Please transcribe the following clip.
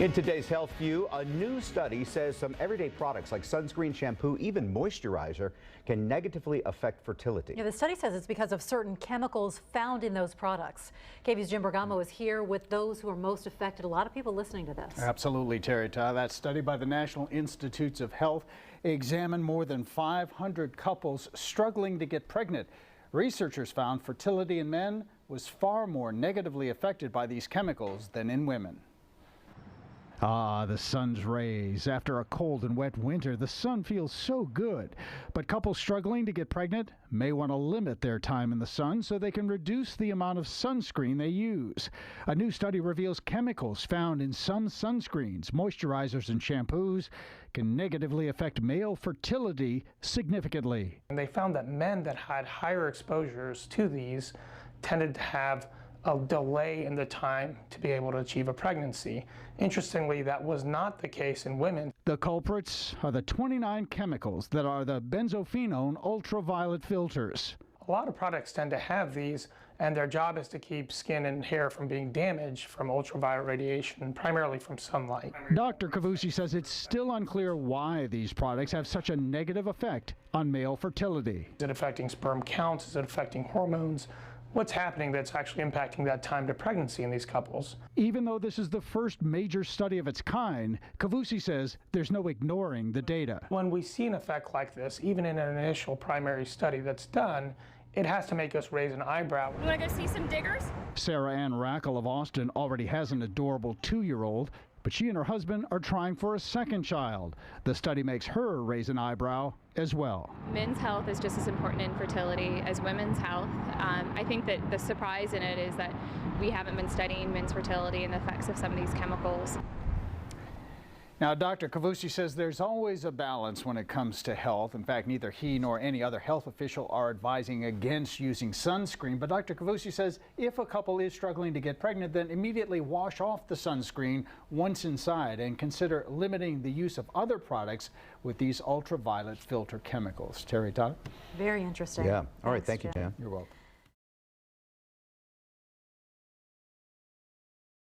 In today's Health View, a new study says some everyday products like sunscreen, shampoo, even moisturizer can negatively affect fertility. Yeah, the study says it's because of certain chemicals found in those products. KVU's Jim Bergamo is here with those who are most affected. A lot of people listening to this. Absolutely, Terry. That study by the National Institutes of Health examined more than 500 couples struggling to get pregnant. Researchers found fertility in men was far more negatively affected by these chemicals than in women. The sun's rays. After a cold and wet winter, the sun feels so good. But couples struggling to get pregnant may want to limit their time in the sun so they can reduce the amount of sunscreen they use. A new study reveals chemicals found in some sunscreens, moisturizers, and shampoos can negatively affect male fertility significantly. And they found that men that had higher exposures to these tended to have a delay in the time to be able to achieve a pregnancy. Interestingly, that was not the case in women. The culprits are the 29 chemicals that are the benzophenone ultraviolet filters. A lot of products tend to have these, and their job is to keep skin and hair from being damaged from ultraviolet radiation, primarily from sunlight. Dr. Cavusi says it's still unclear why these products have such a negative effect on male fertility. Is it affecting sperm counts? Is it affecting hormones? What's happening that's actually impacting that time to pregnancy in these couples? Even though this is the first major study of its kind, Cavusi says there's no ignoring the data. When we see an effect like this, even in an initial primary study that's done, it has to make us raise an eyebrow. You want to go see some diggers? Sarah Ann Rackle of Austin already has an adorable 2-year-old, but she and her husband are trying for a second child. The study makes her raise an eyebrow as well. Men's health is just as important in fertility as women's health. I think that the surprise in it is that we haven't been studying men's fertility and the effects of some of these chemicals. Now, Dr. Cavusi says there's always a balance when it comes to health. In fact, neither he nor any other health official are advising against using sunscreen. But Dr. Cavusi says if a couple is struggling to get pregnant, then immediately wash off the sunscreen once inside and consider limiting the use of other products with these ultraviolet filter chemicals. Terry, Todd? Very interesting. Yeah. All right. Thanks, Thank you, Jim. Jan. You're welcome.